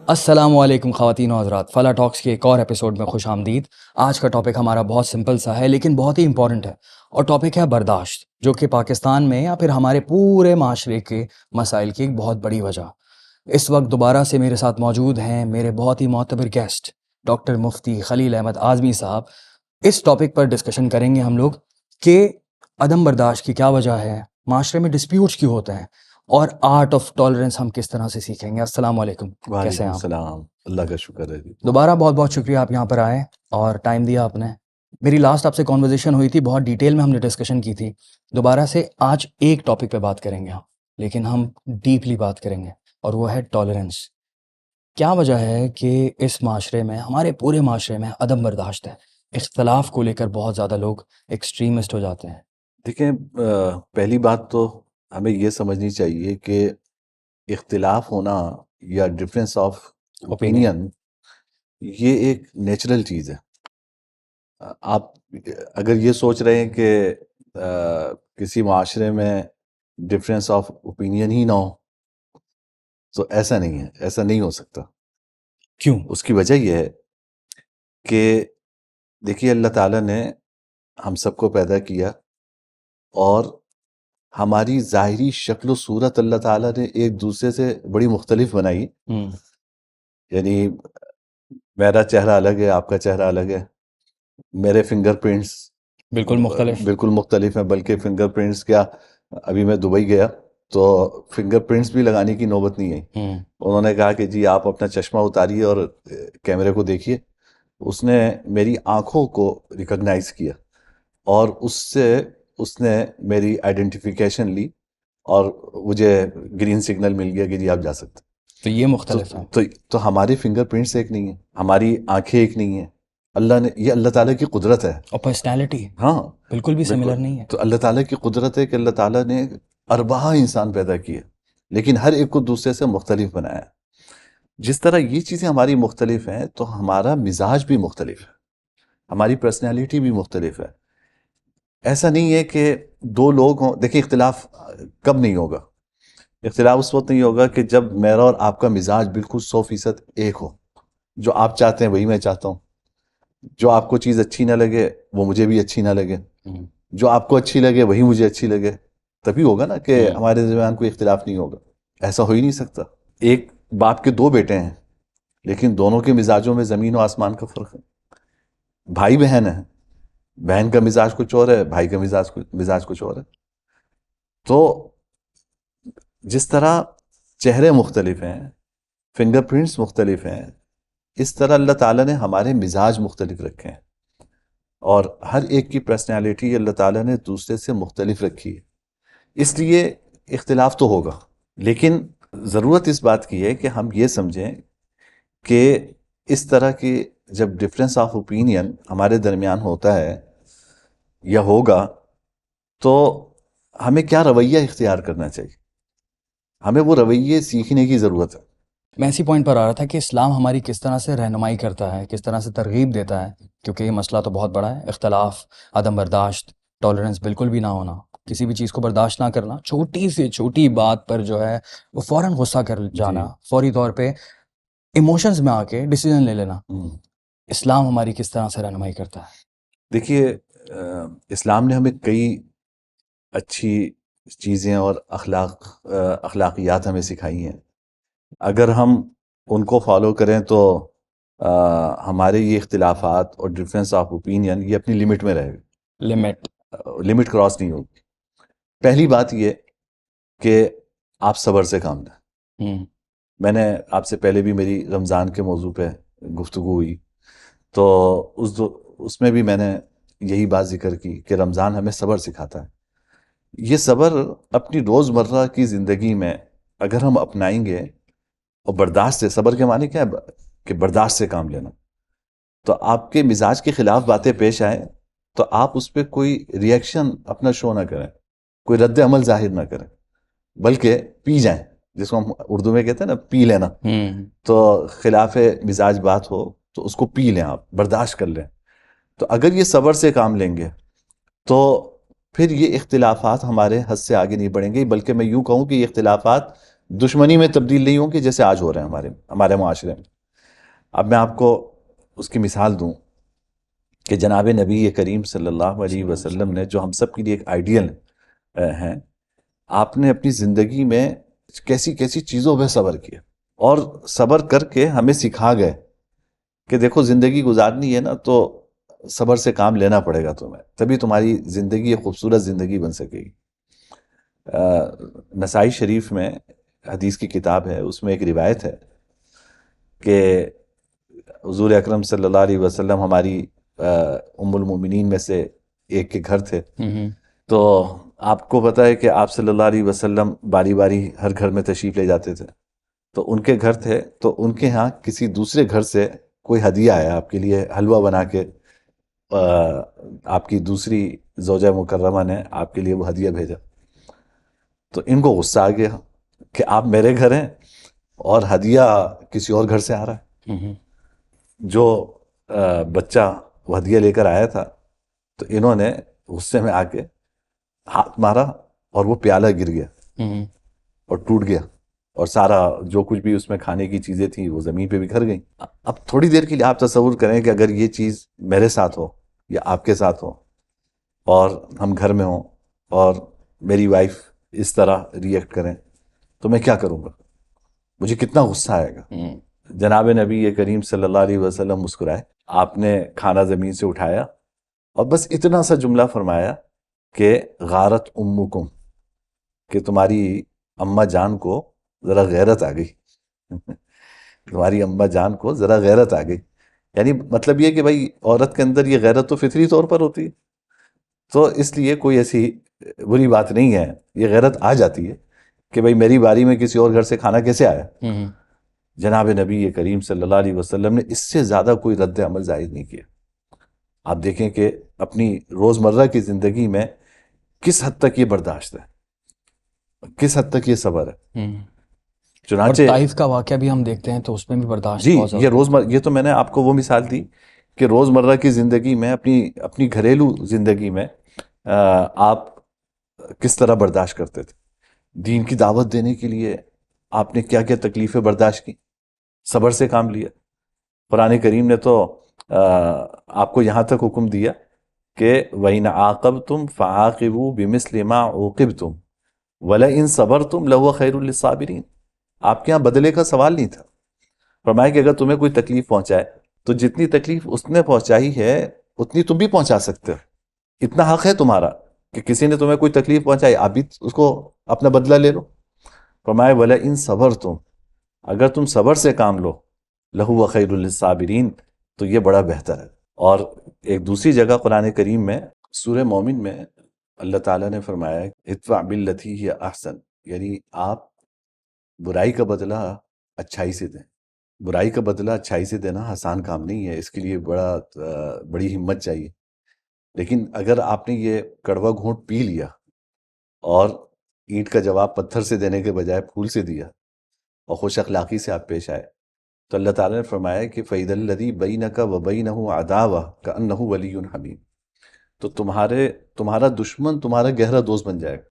السلام علیکم خواتین و حضرات، فلا ٹاکس کے ایک اور ایپیسوڈ میں خوش آمدید۔ آج کا ٹاپک ہمارا بہت سمپل سا ہے لیکن بہت ہی امپورٹنٹ ہے، اور ٹاپک ہے برداشت، جو کہ پاکستان میں یا پھر ہمارے پورے معاشرے کے مسائل کی ایک بہت بڑی وجہ۔ اس وقت دوبارہ سے میرے ساتھ موجود ہیں میرے بہت ہی معتبر گیسٹ ڈاکٹر مفتی خلیل احمد اعظمی صاحب۔ اس ٹاپک پر ڈسکشن کریں گے ہم لوگ کہ عدم برداشت کی کیا وجہ ہے، معاشرے میں ڈسپیوٹس کیوں ہوتے ہیں، اور آرٹ آف ٹالرنس ہم کس طرح سے سیکھیں گے۔ السلام علیکم، کیسے وعلیکم ہیں آپ؟ السلام، اللہ کا شکر ہے جی۔ دوبارہ بہت بہت شکریہ، آپ یہاں پر آئے اور ٹائم دیا آپ نے۔ میری لاسٹ آپ سے کانورزیشن ہوئی تھی، بہت ڈیٹیل میں ہم نے ڈسکشن کی تھی۔ دوبارہ سے آج ایک ٹاپک پہ بات کریں گے ہم، لیکن ہم ڈیپلی بات کریں گے، اور وہ ہے ٹالرنس۔ کیا وجہ ہے کہ اس معاشرے میں، ہمارے پورے معاشرے میں عدم برداشت ہے؟ اختلاف کو لے کر بہت زیادہ لوگ ایکسٹریمسٹ ہو جاتے ہیں۔ دیکھیں، پہلی بات تو ہمیں یہ سمجھنی چاہیے کہ اختلاف ہونا یا ڈفرینس آف اوپینین یہ ایک نیچرل چیز ہے۔ آپ اگر یہ سوچ رہے ہیں کہ کسی معاشرے میں ڈفرینس آف اوپینین ہی نہ ہو تو ایسا نہیں ہے، ایسا نہیں ہو سکتا۔ کیوں؟ اس کی وجہ یہ ہے کہ دیکھیے، اللہ تعالیٰ نے ہم سب کو پیدا کیا، اور ہماری ظاہری شکل و صورت اللہ تعالیٰ نے ایک دوسرے سے بڑی مختلف بنائی۔ یعنی میرا چہرہ الگ ہے، آپ کا چہرہ الگ ہے، میرے فنگر پرنٹس بالکل مختلف ہیں۔ بلکہ فنگر پرنٹس کیا، ابھی میں دبئی گیا تو فنگر پرنٹس بھی لگانے کی نوبت نہیں آئی۔ انہوں نے کہا کہ جی آپ اپنا چشمہ اتاریے اور کیمرے کو دیکھیے۔ اس نے میری آنکھوں کو ریکگنائز کیا، اور اس نے میری آئیڈینٹیفیکیشن لی، اور مجھے گرین سگنل مل گیا کہ جی آپ جا سکتے۔ تو یہ مختلف ہے، تو ہمارے فنگر پرنٹس ایک نہیں ہیں، ہماری آنکھیں ایک نہیں ہیں۔ اللہ نے، یہ اللہ تعالیٰ کی قدرت ہے۔ اور پرسنالٹی ہاں بالکل بھی سملر نہیں ہے۔ تو اللہ تعالیٰ کی قدرت ہے کہ اللہ تعالیٰ نے اربعہ انسان پیدا کیے، لیکن ہر ایک کو دوسرے سے مختلف بنایا۔ جس طرح یہ چیزیں ہماری مختلف ہیں تو ہمارا مزاج بھی مختلف ہے، ہماری پرسنالٹی بھی مختلف ہے۔ ایسا نہیں ہے کہ دو لوگ ہوں۔ دیکھیں، اختلاف کب نہیں ہوگا؟ اختلاف اس وقت نہیں ہوگا کہ جب میرا اور آپ کا مزاج بالکل 100% ایک ہو۔ جو آپ چاہتے ہیں وہی میں چاہتا ہوں، جو آپ کو چیز اچھی نہ لگے وہ مجھے بھی اچھی نہ لگے، جو آپ کو اچھی لگے وہی مجھے اچھی لگے، تبھی ہوگا نا کہ ہمارے درمیان کوئی اختلاف نہیں ہوگا۔ ایسا ہو ہی نہیں سکتا۔ ایک باپ کے دو بیٹے ہیں، لیکن دونوں کے مزاجوں میں زمین و آسمان کا فرق ہے۔ بھائی بہن ہیں، بہن کا مزاج کچھ اور ہے، بھائی کا مزاج کچھ اور ہے۔ تو جس طرح چہرے مختلف ہیں، فنگر پرنٹس مختلف ہیں، اس طرح اللہ تعالیٰ نے ہمارے مزاج مختلف رکھے ہیں، اور ہر ایک کی پرسنالٹی اللہ تعالیٰ نے دوسرے سے مختلف رکھی ہے۔ اس لیے اختلاف تو ہوگا، لیکن ضرورت اس بات کی ہے کہ ہم یہ سمجھیں کہ اس طرح کی جب ڈفرینس آف اوپینین ہمارے درمیان ہوتا ہے یا ہوگا تو ہمیں کیا رویہ اختیار کرنا چاہیے۔ ہمیں وہ رویے سیکھنے کی ضرورت ہے۔ میں اسی پوائنٹ پر آ رہا تھا کہ اسلام ہماری کس طرح سے رہنمائی کرتا ہے، کس طرح سے ترغیب دیتا ہے، کیونکہ یہ مسئلہ تو بہت بڑا ہے۔ اختلاف، عدم برداشت، ٹالرنس بالکل بھی نہ ہونا، کسی بھی چیز کو برداشت نہ کرنا، چھوٹی سے چھوٹی بات پر جو ہے وہ فوراً غصہ کر جانا، فوری طور پہ ایموشنز میں آ کے ڈیسیجن لے لینا۔ اسلام ہماری کس طرح سے رہنمائی کرتا ہے؟ دیکھیے، اسلام نے ہمیں کئی اچھی چیزیں اور اخلاقیات ہمیں سکھائی ہیں۔ اگر ہم ان کو فالو کریں تو ہمارے یہ اختلافات اور ڈفرینس آف اوپینین یہ اپنی لمٹ میں رہے گا، لمٹ کراس نہیں ہوگی۔ پہلی بات یہ کہ آپ صبر سے کام لیں۔ میں نے آپ سے پہلے بھی میری رمضان کے موضوع پہ گفتگو ہوئی، تو اس میں بھی میں نے یہی بات ذکر کی کہ رمضان ہمیں صبر سکھاتا ہے۔ یہ صبر اپنی روزمرہ کی زندگی میں اگر ہم اپنائیں گے، اور برداشت سے، صبر کے معنی کیا ہے کہ برداشت سے کام لینا، تو آپ کے مزاج کے خلاف باتیں پیش آئیں تو آپ اس پہ کوئی ریئیکشن اپنا شو نہ کریں، کوئی رد عمل ظاہر نہ کریں، بلکہ پی جائیں، جس کو ہم اردو میں کہتے ہیں نا پی لینا۔ تو خلاف مزاج بات ہو تو اس کو پی لیں، آپ برداشت کر لیں۔ تو اگر یہ صبر سے کام لیں گے تو پھر یہ اختلافات ہمارے حد سے آگے نہیں بڑھیں گے، بلکہ میں یوں کہوں کہ یہ اختلافات دشمنی میں تبدیل نہیں ہوں گے جیسے آج ہو رہے ہیں ہمارے معاشرے میں. اب میں آپ کو اس کی مثال دوں کہ جناب نبی کریم صلی اللہ علیہ وسلم نے جو ہم سب کے لیے ایک آئیڈیل ہیں، آپ نے اپنی زندگی میں کیسی کیسی چیزوں پہ صبر کیا اور صبر کر کے ہمیں سکھا گئے کہ دیکھو زندگی گزارنی ہے نا تو صبر سے کام لینا پڑے گا تمہیں، تبھی تمہاری زندگی ایک خوبصورت زندگی بن سکے گی. نسائی شریف میں حدیث کی کتاب ہے، اس میں ایک روایت ہے کہ حضور اکرم صلی اللہ علیہ وسلم ہماری ام المومنین میں سے ایک کے گھر تھے. تو آپ کو پتا ہے کہ آپ صلی اللہ علیہ وسلم باری باری ہر گھر میں تشریف لے جاتے تھے. تو ان کے گھر تھے، تو ان کے ہاں کسی دوسرے گھر سے کوئی ہدیہ آیا آپ کے لیے، حلوہ بنا کے آپ کی دوسری زوجہ مکرمہ نے آپ کے لیے وہ ہدیہ بھیجا. تو ان کو غصہ آ گیا کہ آپ میرے گھر ہیں اور ہدیہ کسی اور گھر سے آ رہا ہے. جو بچہ وہ ہدیہ لے کر آیا تھا تو انہوں نے غصے میں آ کے ہاتھ مارا اور وہ پیالہ گر گیا اور ٹوٹ گیا، اور سارا جو کچھ بھی اس میں کھانے کی چیزیں تھیں وہ زمین پہ بکھر گئیں. اب تھوڑی دیر کے لیے آپ تصور کریں کہ اگر یہ چیز میرے ساتھ ہو یا آپ کے ساتھ ہو اور ہم گھر میں ہوں اور میری وائف اس طرح ریئیکٹ کریں تو میں کیا کروں گا، مجھے کتنا غصہ آئے گا. جناب نبی کریم صلی اللہ علیہ وسلم مسکرائے، آپ نے کھانا زمین سے اٹھایا اور بس اتنا سا جملہ فرمایا کہ غارت امکم، کہ تمہاری اماں جان کو ذرا غیرت آ گئی. تمہاری اماں جان کو ذرا غیرت آ گئی. یعنی مطلب یہ کہ بھائی عورت کے اندر یہ غیرت تو فطری طور پر ہوتی ہے، تو اس لیے کوئی ایسی بری بات نہیں ہے، یہ غیرت آ جاتی ہے کہ بھائی میری باری میں کسی اور گھر سے کھانا کیسے آیا. جناب نبی کریم صلی اللہ علیہ وسلم نے اس سے زیادہ کوئی رد عمل ظاہر نہیں کیا. آپ دیکھیں کہ اپنی روزمرہ کی زندگی میں کس حد تک یہ برداشت ہے، کس حد تک یہ صبر ہے. اور چنانچہ طائف کا واقعہ بھی ہم دیکھتے ہیں تو اس میں بھی برداشت جی، بہت زیادہ. یہ روزمرہ، یہ تو میں نے آپ کو وہ مثال دی کہ روزمرہ کی زندگی میں اپنی گھریلو زندگی میں آپ کس طرح برداشت کرتے تھے. دین کی دعوت دینے کے لیے آپ نے کیا کیا تکلیفیں برداشت کی، صبر سے کام لیا. قرآن کریم نے تو آپ کو یہاں تک حکم دیا کہ وَإِنْ عَاقَبْتُمْ فَعَاقِبُوا بِمِثْلِ مَا عُوقِبْتُمْ وَلَئِنْ صَبَرْتُمْ لَهُوَ خَيْرٌ لِلصَّابِرِينَ. آپ کے یہاں بدلے کا سوال نہیں تھا. فرمایا کہ اگر تمہیں کوئی تکلیف پہنچائے تو جتنی تکلیف اس نے پہنچائی ہے اتنی تم بھی پہنچا سکتے ہو. اتنا حق ہے تمہارا کہ کسی نے تمہیں کوئی تکلیف پہنچائی، آپ بھی اس کو اپنا بدلہ لے لو. فرمایا وَلَئِنْ صَبَرْتُمْ، اگر تم صبر سے کام لو، لَهُوَ خَيْرٌ لِلصَّابِرِينَ، تو یہ بڑا بہتر ہے. اور ایک دوسری جگہ قرآن کریم میں سورہ مومن میں اللہ تعالیٰ نے فرمایا ادفع باللتی ہی احسن، یعنی آپ برائی کا بدلہ اچھائی سے دیں. برائی کا بدلہ اچھائی سے دینا آسان کام نہیں ہے، اس کے لیے بڑی ہمت چاہیے. لیکن اگر آپ نے یہ کڑوا گھونٹ پی لیا اور اینٹ کا جواب پتھر سے دینے کے بجائے پھول سے دیا اور خوش اخلاقی سے آپ پیش آئے تو اللہ تعالیٰ نے فرمایا کہ فَإِذَا الَّذِي بَيْنَكَ وَبَيْنَهُ عَدَاوَةٌ كَأَنَّهُ وَلِيٌّ حَمِيمٌ، تو تمہارا دشمن تمہارا گہرا دوست بن جائے گا.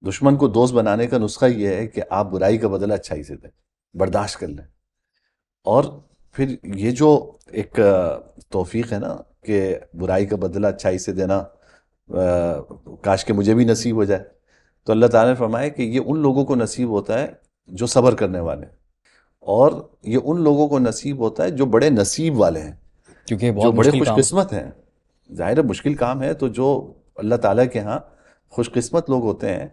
دشمن کو دوست بنانے کا نسخہ یہ ہے کہ آپ برائی کا بدلہ اچھائی سے دیں، برداشت کر لیں. اور پھر یہ جو ایک توفیق ہے نا کہ برائی کا بدلہ اچھائی سے دینا، کاش کہ مجھے بھی نصیب ہو جائے. تو اللہ تعالیٰ نے فرمایا کہ یہ ان لوگوں کو نصیب ہوتا ہے جو صبر کرنے والے ہیں، اور یہ ان لوگوں کو نصیب ہوتا ہے جو بڑے نصیب والے ہیں، کیونکہ جو بہت بڑے مشکل خوش کام. قسمت ہیں. ظاہر ہے مشکل کام ہے، تو جو اللہ تعالیٰ کے ہاں خوش قسمت لوگ ہوتے ہیں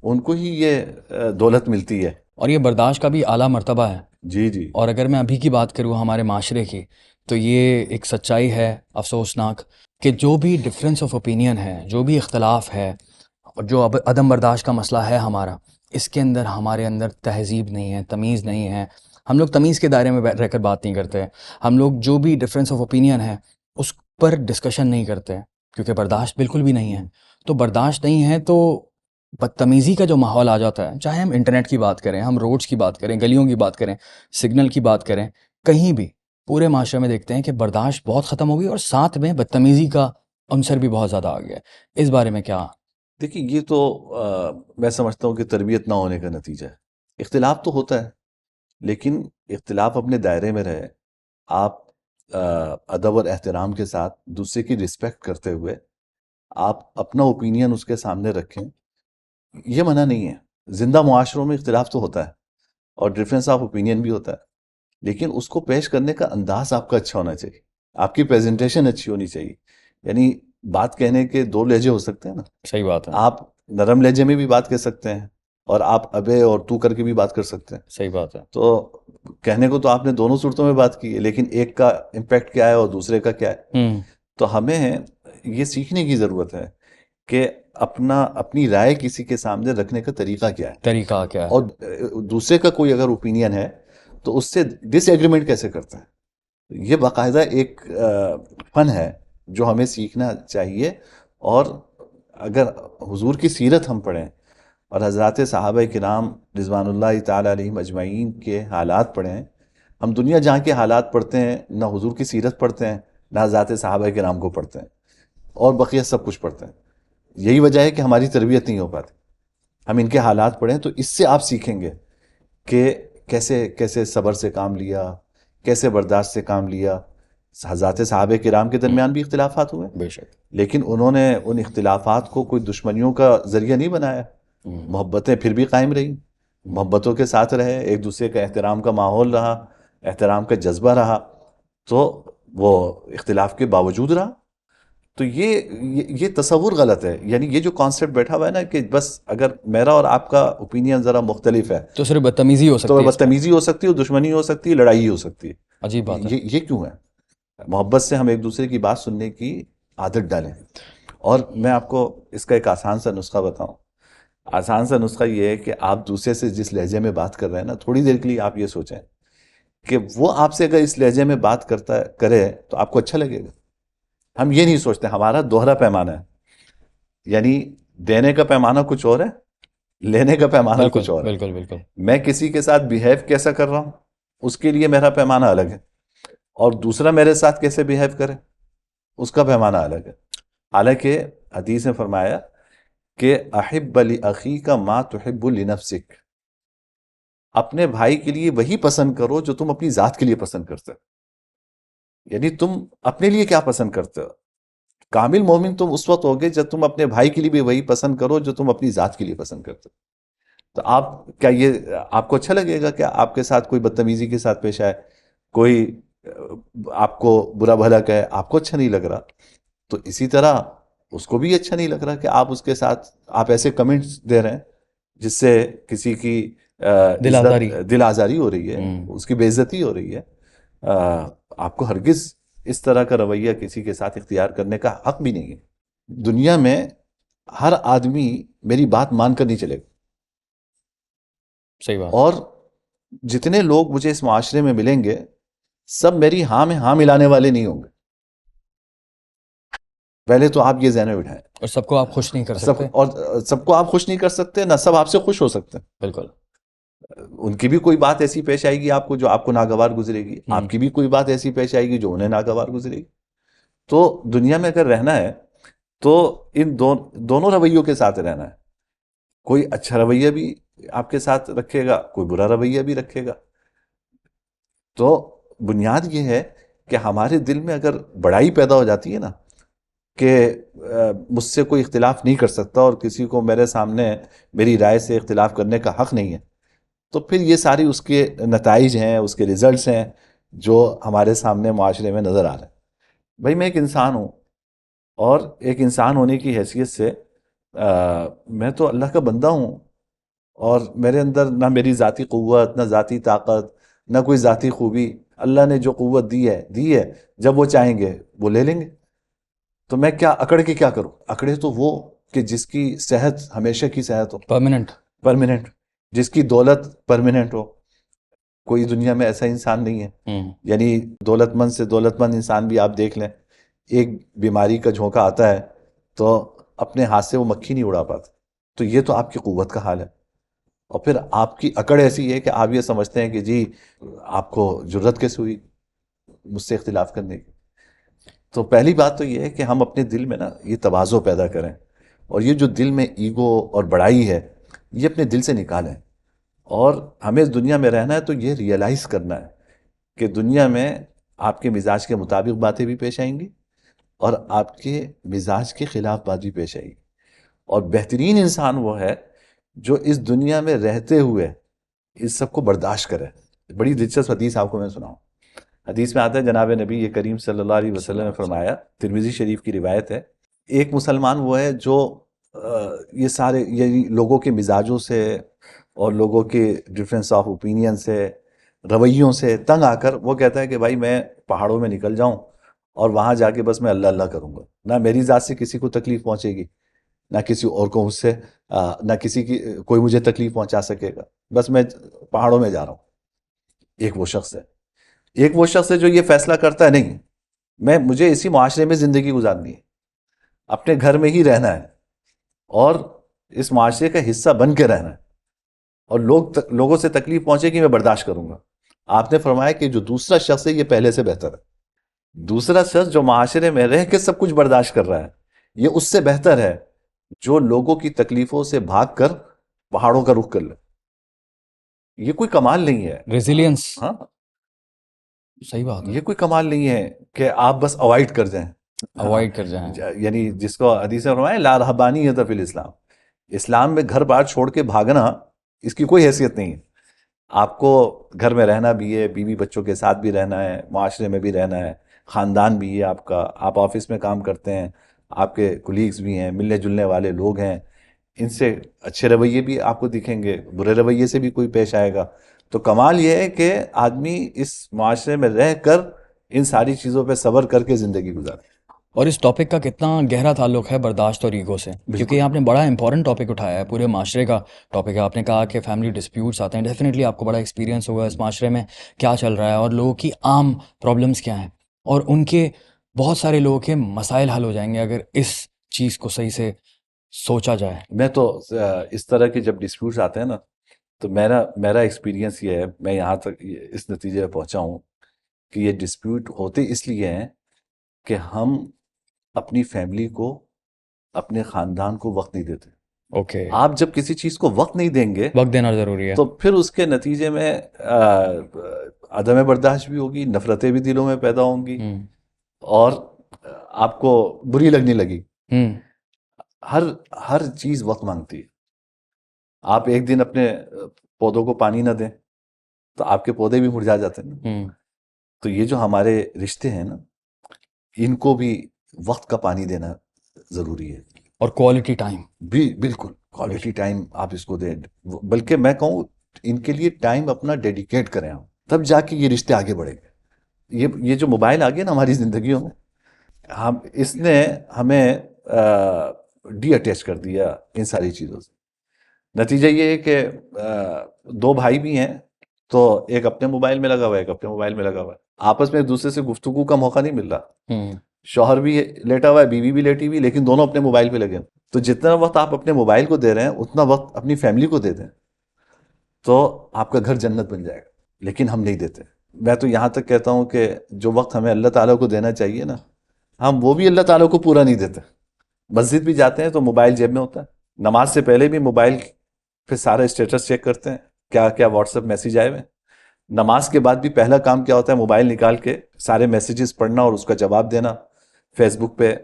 ان کو ہی یہ دولت ملتی ہے. اور یہ برداشت کا بھی اعلیٰ مرتبہ ہے. جی جی. اور اگر میں ابھی کی بات کروں ہمارے معاشرے کی، تو یہ ایک سچائی ہے افسوسناک کہ جو بھی ڈفرینس آف اوپینین ہے، جو بھی اختلاف ہے، اور جو عدم برداشت کا مسئلہ ہے ہمارا، اس کے اندر ہمارے اندر تہذیب نہیں ہے، تمیز نہیں ہے. ہم لوگ تمیز کے دائرے میں رہ کر بات نہیں کرتے. ہم لوگ جو بھی ڈفرینس آف اوپینین ہے اس پر ڈسکشن نہیں کرتے کیونکہ برداشت بالکل بھی نہیں ہے. تو برداشت نہیں ہے تو بدتمیزی کا جو ماحول آ جاتا ہے، چاہے ہم انٹرنیٹ کی بات کریں، ہم روڈز کی بات کریں، گلیوں کی بات کریں، سگنل کی بات کریں، کہیں بھی پورے معاشرے میں دیکھتے ہیں کہ برداشت بہت ختم ہو گئی اور ساتھ میں بدتمیزی کا عنصر بھی بہت زیادہ آ گیا ہے. اس بارے میں کیا؟ دیکھیے یہ تو میں سمجھتا ہوں کہ تربیت نہ ہونے کا نتیجہ ہے. اختلاف تو ہوتا ہے، لیکن اختلاف اپنے دائرے میں رہے، آپ ادب اور احترام کے ساتھ دوسرے کی رسپیکٹ کرتے ہوئے آپ اپنا اوپینین اس کے سامنے رکھیں، یہ منع نہیں ہے۔ زندہ معاشروں میں اختلاف تو ہوتا ہے اور ڈفرینس آف اوپینین بھی ہوتا ہے، لیکن اس کو پیش کرنے کا انداز آپ کا اچھا ہونا چاہیے، آپ کی پریزنٹیشن اچھی ہونی چاہیے۔ یعنی بات کہنے کے دو لہجے ہو سکتے ہیں نا، صحیح بات ہے، آپ نرم لہجے میں بھی بات کر سکتے ہیں اور آپ ابے اور تو کر کے بھی بات کر سکتے ہیں۔ صحیح بات ہے، تو کہنے کو تو آپ نے دونوں صورتوں میں بات کی ہے، لیکن ایک کا امپیکٹ کیا ہے اور دوسرے کا کیا ہے۔ تو ہمیں یہ سیکھنے کی ضرورت ہے کہ اپنی رائے کسی کے سامنے رکھنے کا طریقہ کیا ہے، طریقہ کیا ہے، اور دوسرے کا کوئی اگر اوپینین ہے تو اس سے ڈس ایگریمنٹ کیسے کرتا ہے۔ یہ باقاعدہ ایک فن ہے جو ہمیں سیکھنا چاہیے۔ اور اگر حضور کی سیرت ہم پڑھیں اور حضرات صحابہ کرام رضوان اللہ تعالی علیہم اجمعین کے حالات پڑھیں، ہم دنیا جہاں کے حالات پڑھتے ہیں، نہ حضور کی سیرت پڑھتے ہیں، نہ حضرات صحابہ کرام کو پڑھتے ہیں، اور بقیہ سب کچھ پڑھتے ہیں۔ یہی وجہ ہے کہ ہماری تربیت نہیں ہو پاتی۔ ہم ان کے حالات پڑھیں تو اس سے آپ سیکھیں گے کہ کیسے صبر سے کام لیا، کیسے برداشت سے کام لیا۔ حضرات صحابہ کرام کے درمیان بھی اختلافات ہوئے، بے شک، لیکن انہوں نے ان اختلافات کو کوئی دشمنیوں کا ذریعہ نہیں بنایا، محبتیں پھر بھی قائم رہیں، محبتوں کے ساتھ رہے، ایک دوسرے کا احترام کا ماحول رہا، احترام کا جذبہ رہا، تو وہ اختلاف کے باوجود رہا۔ تو یہ تصور غلط ہے، یعنی یہ جو کانسیپٹ بیٹھا ہوا ہے نا کہ بس اگر میرا اور آپ کا اوپینین ذرا مختلف ہے تو صرف بدتمیزی ہو تو سکتی ہے، بدتمیزی ہو سکتی ہے، دشمنی ہو سکتی ہے، لڑائی ہو سکتی ہے۔ عجیب بات ہے۔ یہ کیوں ہے؟ محبت سے ہم ایک دوسرے کی بات سننے کی عادت ڈالیں۔ اور میں آپ کو اس کا ایک آسان سا نسخہ بتاؤں۔ آسان سا نسخہ یہ ہے کہ آپ دوسرے سے جس لہجے میں بات کر رہے ہیں نا، تھوڑی دیر کے لیے آپ یہ سوچیں کہ وہ آپ سے اگر اس لہجے میں بات کرے تو آپ کو اچھا لگے گا۔ ہم یہ نہیں سوچتے، ہمارا دوہرا پیمانہ ہے، یعنی دینے کا پیمانہ کچھ اور ہے، لینے کا پیمانہ بالکل کچھ اور ہے۔ بالکل بالکل، میں کسی کے ساتھ بیہیو کیسا کر رہا ہوں اس کے لیے میرا پیمانہ الگ ہے، اور دوسرا میرے ساتھ کیسے بیہیو کرے اس کا پیمانہ الگ ہے۔ حالانکہ حدیث نے فرمایا کہ احب لاخیک ما تحب لنفسک، اپنے بھائی کے لیے وہی پسند کرو جو تم اپنی ذات کے لیے پسند کرتے ہو۔ یعنی تم اپنے لیے کیا پسند کرتے ہو؟ کامل مومن تم اس وقت ہوگے جب تم اپنے بھائی کے لیے بھی وہی پسند کرو جو تم اپنی ذات کے لیے پسند کرتے ہو۔ تو آپ کو اچھا لگے گا کہ آپ کے ساتھ کوئی بدتمیزی کے ساتھ پیش آئے، کوئی آپ کو برا بھلا کہے، آپ کو اچھا نہیں لگ رہا، تو اسی طرح اس کو بھی اچھا نہیں لگ رہا کہ آپ اس کے ساتھ آپ ایسے کمنٹس دے رہے ہیں جس سے کسی کی دل آزاری ہو رہی ہے، اس کی بے عزتی ہو رہی ہے۔ آپ کو ہرگز اس طرح کا رویہ کسی کے ساتھ اختیار کرنے کا حق بھی نہیں ہے۔ دنیا میں ہر آدمی میری بات مان کر نہیں چلے گا، صحیح بات، اور جتنے لوگ مجھے اس معاشرے میں ملیں گے سب میری ہاں میں ہاں ملانے والے نہیں ہوں گے۔ پہلے تو آپ یہ ذہن میں بٹھائیں، اور سب کو آپ خوش نہیں کر سکتے، اور سب کو آپ خوش نہیں کر سکتے، نہ سب آپ سے خوش ہو سکتے ہیں۔ بالکل، ان کی بھی کوئی بات ایسی پیش آئے گی آپ کو جو آپ کو ناگوار گزرے گی، آپ کی بھی کوئی بات ایسی پیش آئے گی جو انہیں ناگوار گزرے گی۔ تو دنیا میں اگر رہنا ہے تو ان دونوں رویوں کے ساتھ رہنا ہے۔ کوئی اچھا رویہ بھی آپ کے ساتھ رکھے گا، کوئی برا رویہ بھی رکھے گا۔ تو بنیاد یہ ہے کہ ہمارے دل میں اگر بڑائی پیدا ہو جاتی ہے نا کہ مجھ سے کوئی اختلاف نہیں کر سکتا اور کسی کو میرے سامنے میری رائے سے اختلاف کرنے کا حق نہیں ہے، تو پھر یہ ساری اس کے نتائج ہیں، اس کے ریزلٹس ہیں جو ہمارے سامنے معاشرے میں نظر آ رہے ہیں۔ بھائی میں ایک انسان ہوں، اور ایک انسان ہونے کی حیثیت سے میں تو اللہ کا بندہ ہوں، اور میرے اندر نہ میری ذاتی قوت، نہ ذاتی طاقت، نہ کوئی ذاتی خوبی۔ اللہ نے جو قوت دی ہے، جب وہ چاہیں گے وہ لے لیں گے۔ تو میں کیا اکڑ کے کیا کروں؟ اکڑے تو وہ کہ جس کی صحت ہمیشہ کی صحت ہو، پرماننٹ، جس کی دولت پرماننٹ ہو۔ کوئی دنیا میں ایسا انسان نہیں ہے، یعنی دولت مند سے دولت مند انسان بھی آپ دیکھ لیں، ایک بیماری کا جھونکا آتا ہے تو اپنے ہاتھ سے وہ مکھی نہیں اڑا پاتا۔ تو یہ تو آپ کی قوت کا حال ہے، اور پھر آپ کی اکڑ ایسی ہے کہ آپ یہ سمجھتے ہیں کہ جی آپ کو جرت کیسے ہوئی مجھ سے اختلاف کرنے کی۔ تو پہلی بات تو یہ ہے کہ ہم اپنے دل میں نا یہ تواضع پیدا کریں، اور یہ جو دل میں ایگو اور بڑائی ہے یہ اپنے دل سے نکالیں، اور ہمیں اس دنیا میں رہنا ہے تو یہ ریئلائز کرنا ہے کہ دنیا میں آپ کے مزاج کے مطابق باتیں بھی پیش آئیں گی اور آپ کے مزاج کے خلاف بات بھی پیش آئے گی. اور بہترین انسان وہ ہے جو اس دنیا میں رہتے ہوئے اس سب کو برداشت کرے. بڑی دلچسپ حدیث آپ کو میں سناؤں. حدیث میں آتا ہے جناب نبی کریم صلی اللہ علیہ وسلم نے فرمایا, ترمذی شریف کی روایت ہے, ایک مسلمان وہ ہے جو یہ سارے یہ لوگوں کے مزاجوں سے اور لوگوں کے ڈفرینس آف اوپینین سے, رویوں سے تنگ آ کر وہ کہتا ہے کہ بھائی میں پہاڑوں میں نکل جاؤں اور وہاں جا کے بس میں اللہ اللہ کروں گا, نہ میری ذات سے کسی کو تکلیف پہنچے گی, نہ کسی اور کو مجھ سے نہ کسی کی کوئی مجھے تکلیف پہنچا سکے گا, بس میں پہاڑوں میں جا رہا ہوں. ایک وہ شخص ہے. ایک وہ شخص ہے جو یہ فیصلہ کرتا ہے نہیں مجھے اسی معاشرے میں زندگی گزارنی ہے, اپنے گھر میں ہی رہنا ہے اور اس معاشرے کا حصہ بن کے رہنا ہے, اور لوگوں سے تکلیف پہنچے گی میں برداشت کروں گا. آپ نے فرمایا کہ جو دوسرا شخص ہے یہ پہلے سے بہتر ہے. دوسرا شخص جو معاشرے میں رہ کے سب کچھ برداشت کر رہا ہے یہ اس سے بہتر ہے جو لوگوں کی تکلیفوں سے بھاگ کر پہاڑوں کا رخ کر لے. یہ کوئی کمال نہیں ہے. ریزیلینس. ہاں, صحیح بات ہے. یہ کوئی کمال نہیں ہے کہ آپ بس اوائڈ کر جائیں, اوائڈ کر جائیں. یعنی جس کو حدیث میں فرمایا لا رہبانیت فی الاسلام, اسلام میں گھر بار چھوڑ کے بھاگنا اس کی کوئی حیثیت نہیں ہے. آپ کو گھر میں رہنا بھی ہے, بیوی بچوں کے ساتھ بھی رہنا ہے, معاشرے میں بھی رہنا ہے, خاندان بھی ہے آپ کا, آپ آفس میں کام کرتے ہیں, آپ کے کولیگز بھی ہیں, ملنے جلنے والے لوگ ہیں, ان سے اچھے رویے بھی آپ کو دکھیں گے, برے رویے سے بھی کوئی پیش آئے گا. تو کمال یہ ہے کہ آدمی اس معاشرے میں رہ کر ان ساری چیزوں پہ صبر کر کے زندگی گزارے. اور اس ٹاپک کا کتنا گہرا تعلق ہے برداشت اور ایگو سے, کیونکہ آپ نے بڑا امپورٹنٹ ٹاپک اٹھایا ہے, پورے معاشرے کا ٹاپک ہے. آپ نے کہا کہ فیملی ڈسپیوٹس آتے ہیں, ڈیفینیٹلی آپ کو بڑا ایکسپیرینس ہوگا اس معاشرے میں کیا چل رہا ہے اور لوگوں کی عام پرابلمس کیا ہیں, اور ان کے بہت سارے لوگوں کے مسائل حل ہو جائیں گے اگر اس چیز کو صحیح سے سوچا جائے. میں تو اس طرح کے جب ڈسپیوٹس آتے ہیں نا تو میرا ایکسپیرینس یہ ہے, میں یہاں تک اس نتیجے پہ پہنچا ہوں کہ یہ ڈسپیوٹ ہوتے اس لیے ہیں کہ ہم اپنی فیملی کو, اپنے خاندان کو وقت نہیں دیتے. اوکے, آپ جب کسی چیز کو وقت نہیں دیں گے وقت دینا ضروری ہے. تو پھر اس کے نتیجے میں عدم برداشت بھی ہوگی, نفرتیں بھی دلوں میں پیدا ہوں گی, اور آپ کو بری لگنے لگی. ہر چیز وقت مانگتی ہے. آپ ایک دن اپنے پودوں کو پانی نہ دیں تو آپ کے پودے بھی مرجھا جاتے ہیں. تو یہ جو ہمارے رشتے ہیں نا, ان کو بھی وقت کا پانی دینا ضروری ہے, اور کوالٹی ٹائم بھی. بالکل کوالٹی ٹائم آپ اس کو دیں, بلکہ میں کہوں ان کے لیے ٹائم اپنا ڈیڈیکیٹ کریں آپ, تب جا کے یہ رشتے آگے بڑھیں گے. یہ جو موبائل آ گیا نا ہماری زندگیوں میں, اس نے ہمیں ڈی اٹیچ کر دیا ان ساری چیزوں سے. نتیجہ یہ ہے کہ دو بھائی بھی ہیں تو ایک اپنے موبائل میں لگا ہوا ہے, ایک اپنے موبائل میں لگا ہوا ہے, آپس میں ایک دوسرے سے گفتگو کا موقع نہیں مل رہا. شوہر بھی لیٹا ہوا ہے, بیوی بھی لیٹی ہوئی, لیکن دونوں اپنے موبائل پہ لگے. تو جتنا وقت آپ اپنے موبائل کو دے رہے ہیں اتنا وقت اپنی فیملی کو دے دیں تو آپ کا گھر جنت بن جائے گا, لیکن ہم نہیں دیتے. میں تو یہاں تک کہتا ہوں کہ جو وقت ہمیں اللہ تعالیٰ کو دینا چاہیے نا, ہم وہ بھی اللہ تعالیٰ کو پورا نہیں دیتے. مسجد بھی جاتے ہیں تو موبائل جیب میں ہوتا ہے, نماز سے پہلے بھی موبائل پھر سارا اسٹیٹس چیک کرتے ہیں, کیا کیا واٹس ایپ میسیج آئے ہوئے. نماز کے بعد بھی پہلا کام کیا ہوتا ہے, موبائل نکال کے سارے میسیجز پڑھنا اور اس کا جواب دینا, فیس بک پہ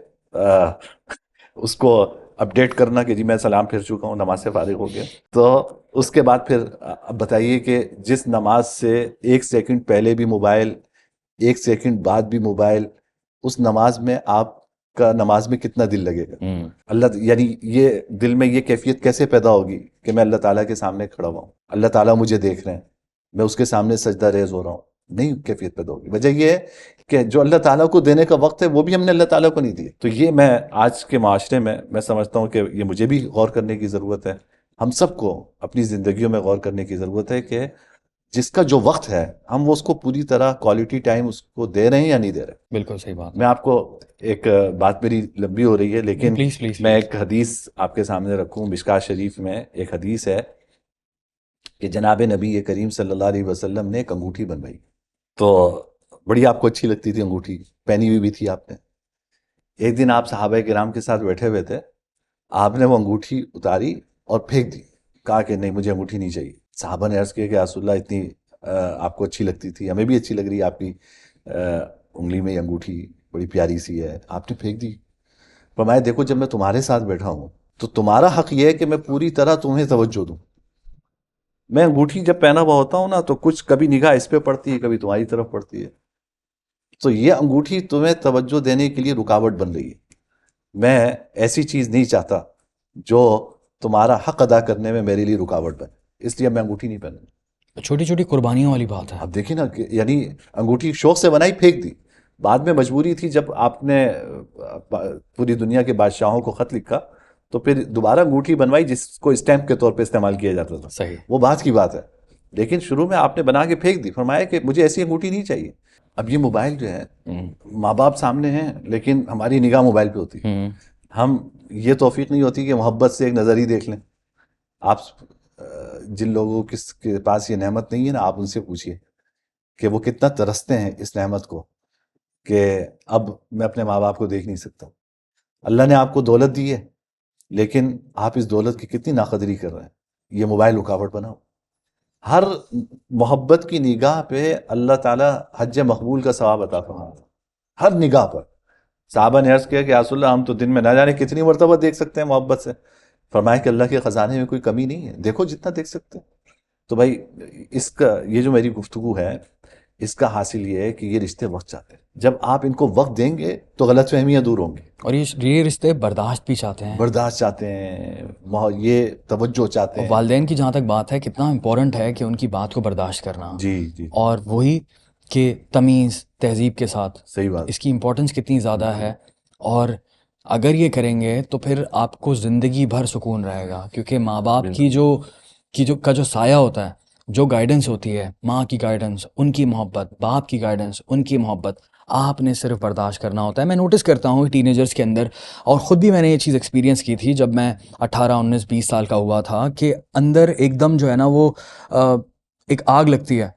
اس کو اپڈیٹ کرنا کہ جی میں سلام پھر چکا ہوں, نماز سے فارغ ہو گیا. تو اس کے بعد پھر اب بتائیے کہ جس نماز سے 1 سیکنڈ پہلے بھی موبائل, 1 سیکنڈ بعد بھی موبائل, اس نماز میں آپ کا نماز میں کتنا دل لگے گا. اللہ یعنی یہ دل میں یہ کیفیت کیسے پیدا ہوگی کہ میں اللہ تعالیٰ کے سامنے کھڑا ہوا ہوں, اللہ تعالیٰ مجھے دیکھ رہے ہیں, میں اس کے سامنے سجدہ ریز ہو رہا ہوں. نہیں کیفیت پیدا ہوگی. وجہ یہ ہے کہ جو اللہ تعالیٰ کو دینے کا وقت ہے وہ بھی ہم نے اللہ تعالیٰ کو نہیں دیا. تو یہ میں آج کے معاشرے میں سمجھتا ہوں کہ یہ مجھے بھی غور کرنے کی ضرورت ہے, ہم سب کو اپنی زندگیوں میں غور کرنے کی ضرورت ہے کہ جس کا جو وقت ہے ہم وہ اس کو پوری طرح کوالٹی ٹائم اس کو دے رہے ہیں یا نہیں دے رہے. بالکل صحیح بات. میں آپ کو ایک بات, میری لمبی ہو رہی ہے لیکن پلیز میں ایک حدیث آپ کے سامنے رکھوں. مشکاۃ شریف میں ایک حدیث ہے کہ جناب نبی کریم صلی اللہ علیہ وسلم نے ایک انگوٹھی بنوائی, تو بڑی آپ کو اچھی لگتی تھی انگوٹھی, پہنی ہوئی بھی تھی آپ نے. ایک دن آپ صحابہ کرام کے ساتھ بیٹھے ہوئے تھے, آپ نے وہ انگوٹھی اتاری اور پھینک دی, کہا کہ نہیں مجھے انگوٹھی نہیں چاہیے. صحابہ نے عرض کیا کہ رسول اللہ اتنی آپ کو اچھی لگتی تھی، ہمیں بھی اچھی لگ رہی ہے آپ کی انگلی میں یہ انگوٹھی بڑی پیاری سی ہے، آپ نے پھینک دی۔ فرمایا دیکھو جب میں تمہارے ساتھ بیٹھا ہوں تو تمہارا حق یہ ہے کہ میں پوری طرح تمہیں توجہ دوں۔ میں انگوٹھی جب پہنا ہوا ہوتا ہوں نا تو کچھ کبھی نگاہ اس پہ پڑتی ہے، کبھی تمہاری طرف پڑتی ہے، تو یہ انگوٹھی تمہیں توجہ دینے کے لیے رکاوٹ بن رہی ہے۔ میں ایسی چیز نہیں چاہتا جو تمہارا حق ادا کرنے میں میرے لیے رکاوٹ بنے، اس لیے میں انگوٹھی نہیں پہنوں۔ چھوٹی چھوٹی قربانیوں والی بات ہے۔ اب دیکھیں نا کہ یعنی انگوٹھی شوق سے بنائی پھینک دی، بعد میں مجبوری تھی جب آپ نے پوری دنیا کے بادشاہوں کو خط لکھا تو پھر دوبارہ انگوٹھی بنوائی جس کو اسٹیمپ کے طور پہ استعمال کیا جاتا تھا، صحیح۔ وہ بات کی بات ہے، لیکن شروع میں آپ نے بنا کے پھینک دی، فرمایا کہ مجھے ایسی انگوٹھی نہیں چاہیے۔ اب یہ موبائل جو ہے ماں باپ سامنے ہیں لیکن ہماری نگاہ موبائل پہ ہوتی ہے، ہم یہ توفیق نہیں ہوتی کہ محبت سے ایک نظر ہی دیکھ لیں۔ آپ جن لوگوں کے پاس یہ نعمت نہیں ہے نا، آپ ان سے پوچھئے کہ وہ کتنا ترستے ہیں اس نعمت کو کہ اب میں اپنے ماں باپ کو دیکھ نہیں سکتا۔ اللہ نے آپ کو دولت دی ہے لیکن آپ اس دولت کی کتنی ناقدری کر رہے ہیں۔ یہ موبائل رکاوٹ بناؤ۔ ہر محبت کی نگاہ پہ اللہ تعالیٰ حج مقبول کا ثواب عطا فرماتا ہے، ہر نگاہ پر۔ صحابہ نے عرض کیا کہ رسول اللہ ہم تو دن میں نہ جانے کتنی مرتبہ دیکھ سکتے ہیں محبت سے۔ فرمایا کہ اللہ کے خزانے میں کوئی کمی نہیں ہے، دیکھو جتنا دیکھ سکتے ہیں۔ تو بھائی اس کا یہ جو میری گفتگو ہے اس کا حاصل یہ ہے کہ یہ رشتے وقت چاہتے ہیں، جب آپ ان کو وقت دیں گے تو غلط فہمیاں دور ہوں گی، اور یہ رشتے برداشت بھی چاہتے ہیں، برداشت چاہتے ہیں، یہ توجہ چاہتے اور ہیں۔ والدین کی جہاں تک بات ہے کتنا امپورٹنٹ ہے کہ ان کی بات کو برداشت کرنا، جی جی اور وہی کہ تمیز تہذیب کے ساتھ صحیح بات۔ اس کی امپورٹنس کتنی زیادہ ہے۔ اور اگر یہ کریں گے تو پھر آپ کو زندگی بھر سکون رہے گا، کیونکہ ماں باپ کا جو سایہ ہوتا ہے، جو گائیڈنس ہوتی ہے، ماں کی گائیڈنس، ان کی محبت، باپ کی گائیڈنس، ان کی محبت، آپ نے صرف برداشت کرنا ہوتا ہے۔ میں نوٹس کرتا ہوں ٹین ایجرز کے اندر، اور خود بھی میں نے یہ چیز ایکسپیرینس کی تھی جب میں 18 19 20 سال کا ہوا تھا، کہ اندر ایک دم جو ہے نا وہ ایک آگ لگتی ہے،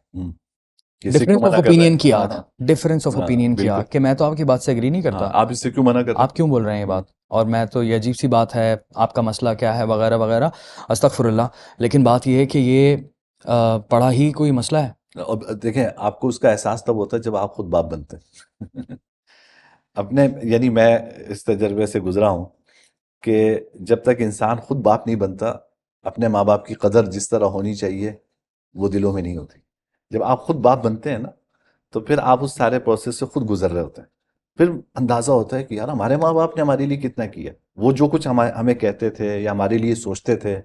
ڈفرینس آف اوپینین کی آگ، ڈفرینس آف اوپینین کی آگ، کہ میں تو آپ کی بات سے اگری نہیں کرتا، آپ اس سے کیوں منع کرتے آپ کیوں بول رہے ہیں یہ بات، اور میں تو یہ عجیب سی بات ہے، آپ کا مسئلہ کیا ہے وغیرہ وغیرہ، استغفر اللہ۔ لیکن بات یہ ہے کہ یہ پڑھا ہی کوئی مسئلہ ہے۔ اب دیکھیں آپ کو اس کا احساس تب ہوتا ہے جب آپ خود باپ بنتے ہیں۔ اپنے یعنی میں اس تجربے سے گزرا ہوں کہ جب تک انسان خود باپ نہیں بنتا اپنے ماں باپ کی قدر جس طرح ہونی چاہیے وہ دلوں میں نہیں ہوتی۔ جب آپ خود باپ بنتے ہیں نا تو پھر آپ اس سارے پروسیس سے خود گزر رہے ہوتے ہیں، پھر اندازہ ہوتا ہے کہ یار ہمارے ماں باپ نے ہمارے لیے کتنا کیا، وہ جو کچھ ہمیں کہتے تھے یا ہمارے لیے سوچتے تھے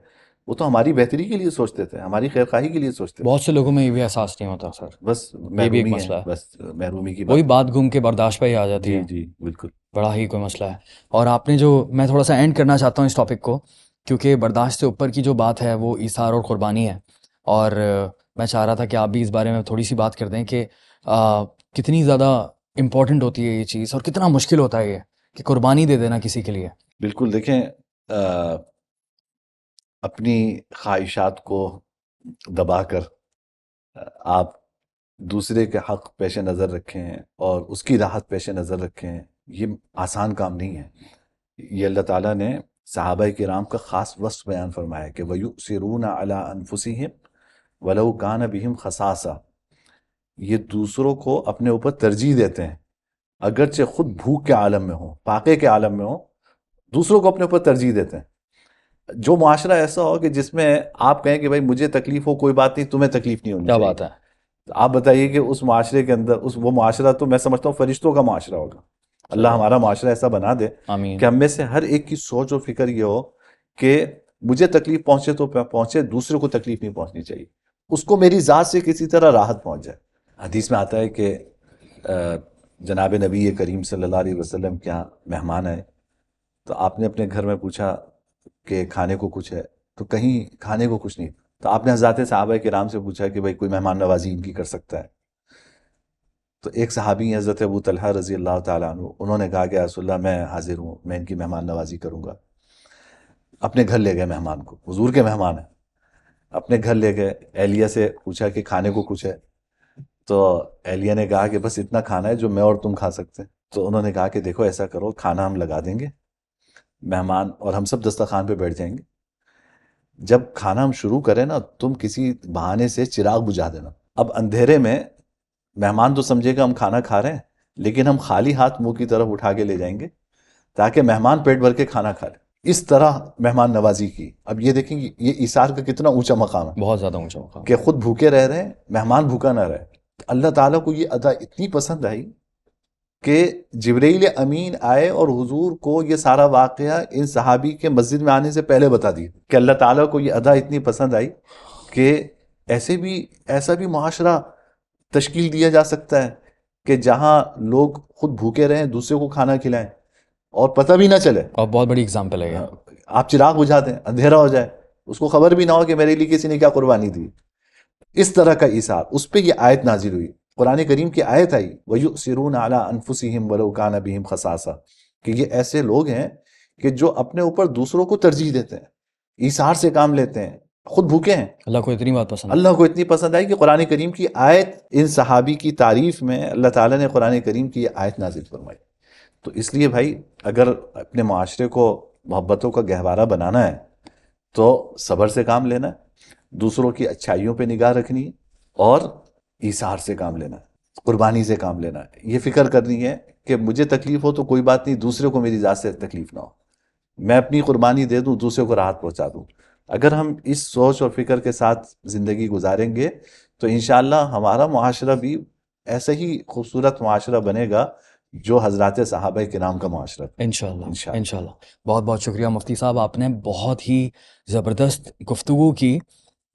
وہ تو ہماری بہتری کے لیے سوچتے تھے، ہماری خیر خواہی کے لیے سوچتے تھے۔ بہت سے لوگوں میں یہ بھی احساس نہیں ہوتا سر، بس یہ بھی ایک محرومی مسئلہ ہے، ہے، بس محرومی کی وہی بات۔ بات گھوم کے برداشت پہ ہی آ جاتی جی ہے، جی بالکل۔ بڑا ہی کوئی مسئلہ ہے۔ اور آپ نے میں تھوڑا سا اینڈ کرنا چاہتا ہوں اس ٹاپک کو، کیونکہ برداشت سے اوپر کی جو بات ہے وہ ایثار اور قربانی ہے، اور میں چاہ رہا تھا کہ آپ بھی اس بارے میں تھوڑی سی بات کر دیں کہ کتنی زیادہ امپورٹنٹ ہوتی ہے یہ چیز، اور کتنا مشکل ہوتا ہے یہ کہ قربانی دے دینا کسی کے لیے۔ بالکل دیکھیں اپنی خواہشات کو دبا کر آپ دوسرے کے حق پیش نظر رکھیں اور اس کی راحت پیش نظر رکھیں، یہ آسان کام نہیں ہے۔ یہ اللہ تعالیٰ نے صحابہ کرام کا خاص وصف بیان فرمایا کہ وَيُؤْثِرُونَ عَلَىٰ أَنفُسِهِمْ وَلَوْ كَانَ بِهِمْ خَصَاصَةٌ، یہ دوسروں کو اپنے اوپر ترجیح دیتے ہیں اگرچہ خود بھوک کے عالم میں ہوں، فاقے کے عالم میں ہوں، دوسروں کو اپنے اوپر ترجیح دیتے ہیں۔ جو معاشرہ ایسا ہو کہ جس میں آپ کہیں کہ بھائی مجھے تکلیف ہو کوئی بات نہیں، تمہیں تکلیف نہیں ہونی کیا چاہیے، بات ہے، تو آپ بتائیے کہ اس معاشرے کے اندر وہ معاشرہ تو میں سمجھتا ہوں فرشتوں کا معاشرہ ہوگا۔ اللہ ہمارا معاشرہ ایسا بنا دے آمین۔ کہ ہم میں سے ہر ایک کی سوچ و فکر یہ ہو کہ مجھے تکلیف پہنچے تو پہنچے، دوسرے کو تکلیف نہیں پہنچنی چاہیے، اس کو میری ذات سے کسی طرح راحت پہنچ جائے۔ حدیث میں آتا ہے کہ جناب نبی کریم صلی اللہ علیہ وسلم کے یہاں مہمان آئے تو آپ نے اپنے گھر میں پوچھا کہ کھانے کو کچھ ہے، تو کہیں کھانے کو کچھ نہیں، تو آپ نے حضرات صحابہ کرام سے پوچھا کہ بھائی کوئی مہمان نوازی ان کی کر سکتا ہے؟ تو ایک صحابی ہیں حضرت ابو طلحہ رضی اللہ تعالیٰ عنہ، انہوں نے کہا کہ رسول اللہ میں حاضر ہوں، میں ان کی مہمان نوازی کروں گا۔ اپنے گھر لے گئے مہمان کو، حضور کے مہمان ہیں، اپنے گھر لے گئے، اہلیہ سے پوچھا کہ کھانے کو کچھ ہے، تو اہلیہ نے کہا کہ بس اتنا کھانا ہے جو میں اور تم کھا سکتے ہیں۔ تو انہوں نے کہا کہ دیکھو ایسا کرو، کھانا ہم لگا دیں گے، مہمان اور ہم سب دسترخوان پہ بیٹھ جائیں گے، جب کھانا ہم شروع کریں نا تم کسی بہانے سے چراغ بجھا دینا. اب اندھیرے میں مہمان تو سمجھے گا ہم کھانا کھا رہے ہیں، لیکن ہم خالی ہاتھ منہ کی طرف اٹھا کے لے جائیں گے تاکہ مہمان پیٹ بھر کے کھانا کھا لے. اس طرح مہمان نوازی کی. اب یہ دیکھیں گے یہ ایثار کا کتنا اونچا مقام ہے بہت زیادہ اونچا مقام. کہ خود بھوکے رہ رہے ہیں، مہمان بھوکا نہ رہے. اللہ تعالیٰ کو یہ ادا اتنی پسند آئی کہ جبرائیل امین آئے اور حضور کو یہ سارا واقعہ ان صحابی کے مسجد میں آنے سے پہلے بتا دیا کہ اللہ تعالیٰ کو یہ ادا اتنی پسند آئی کہ ایسا بھی معاشرہ تشکیل دیا جا سکتا ہے کہ جہاں لوگ خود بھوکے رہیں، دوسرے کو کھانا کھلائیں اور پتہ بھی نہ چلے. اور بہت بڑی اگزامپل ہے یہ. آپ چراغ بجھا دیں، اندھیرا ہو جائے، اس کو خبر بھی نہ ہو کہ میرے لیے کسی نے کیا قربانی دی. اس طرح کا ایثار، اس پہ یہ آیت نازل ہوئی. قرآن کریم کی آیت آئی وَيُؤْثِرُونَ عَلَىٰ أَنفُسِهِمْ وَلَوْ كَانَ بِهِمْ خَصَاصَةٌ کہ یہ ایسے لوگ ہیں کہ جو اپنے اوپر دوسروں کو ترجیح دیتے ہیں، ایثار سے کام لیتے ہیں، خود بھوکے ہیں. اللہ کو اتنی بات پسند. اللہ کو اتنی پسند آئی کہ قرآن کریم کی آیت ان صحابی کی تعریف میں اللہ تعالیٰ نے قرآن کریم کی یہ آیت نازل فرمائی. تو اس لیے بھائی اگر اپنے معاشرے کو محبتوں کا گہوارہ بنانا ہے تو صبر سے کام لینا ہے، دوسروں کی اچھائیوں پہ نگاہ رکھنی ہے اور ایثار سے کام لینا ہے، قربانی سے کام لینا ہے. یہ فکر کرنی ہے کہ مجھے تکلیف ہو تو کوئی بات نہیں، دوسرے کو میری ذات سے تکلیف نہ ہو، میں اپنی قربانی دے دوں، دوسرے کو راحت پہنچا دوں. اگر ہم اس سوچ اور فکر کے ساتھ زندگی گزاریں گے تو انشاءاللہ ہمارا معاشرہ بھی ایسا ہی خوبصورت معاشرہ بنے گا جو حضرات صحابہ کرام کا معاشرہ تھا. انشاءاللہ انشاءاللہ. بہت بہت شکریہ مفتی صاحب، آپ نے بہت ہی زبردست گفتگو کی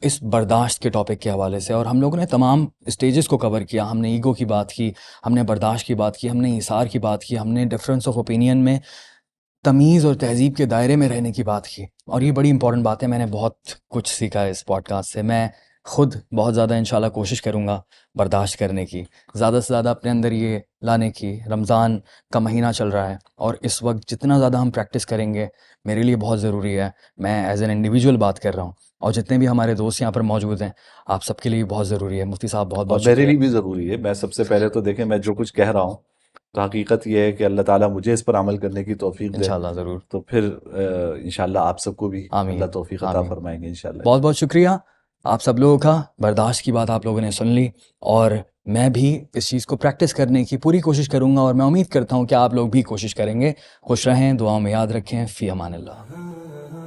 اس برداشت کے ٹاپک کے حوالے سے، اور ہم لوگوں نے تمام اسٹیجز کو کور کیا. ہم نے ایگو کی بات کی، ہم نے برداشت کی بات کی، ہم نے ایثار کی بات کی، ہم نے ڈفرینس آف اوپینین میں تمیز اور تہذیب کے دائرے میں رہنے کی بات کی. اور یہ بڑی امپورٹنٹ بات ہے، میں نے بہت کچھ سیکھا ہے اس پوڈ کاسٹ سے. میں خود بہت زیادہ انشاءاللہ کوشش کروں گا برداشت کرنے کی، زیادہ سے زیادہ اپنے اندر یہ لانے کی. رمضان کا مہینہ چل رہا ہے اور اس وقت جتنا زیادہ ہم پریکٹس کریں گے میرے لیے بہت ضروری ہے. میں ایز این انڈیویجول بات کر رہا ہوں، اور جتنے بھی ہمارے دوست یہاں پر موجود ہیں آپ سب کے لیے بہت ضروری ہے. مفتی صاحب بہت بہت میرے لیے بھی ضروری ہے. میں سب سے پہلے تو دیکھیں، میں جو کچھ کہہ رہا ہوں تو حقیقت یہ ہے کہ اللہ تعالیٰ مجھے اس پر عمل کرنے کی توفیق دے انشاءاللہ ضرور. تو پھر انشاءاللہ آپ سب کو بھی آمین اللہ توفیق عطا آمین. فرمائیں گے انشاءاللہ. بہت بہت شکریہ آپ سب لوگوں کا. برداشت کی بات آپ لوگوں نے سن لی، اور میں بھی اس چیز کو پریکٹس کرنے کی پوری کوشش کروں گا، اور میں امید کرتا ہوں کہ آپ لوگ بھی کوشش کریں گے. خوش رہیں، دعاؤں میں یاد رکھیں. فی امان اللہ.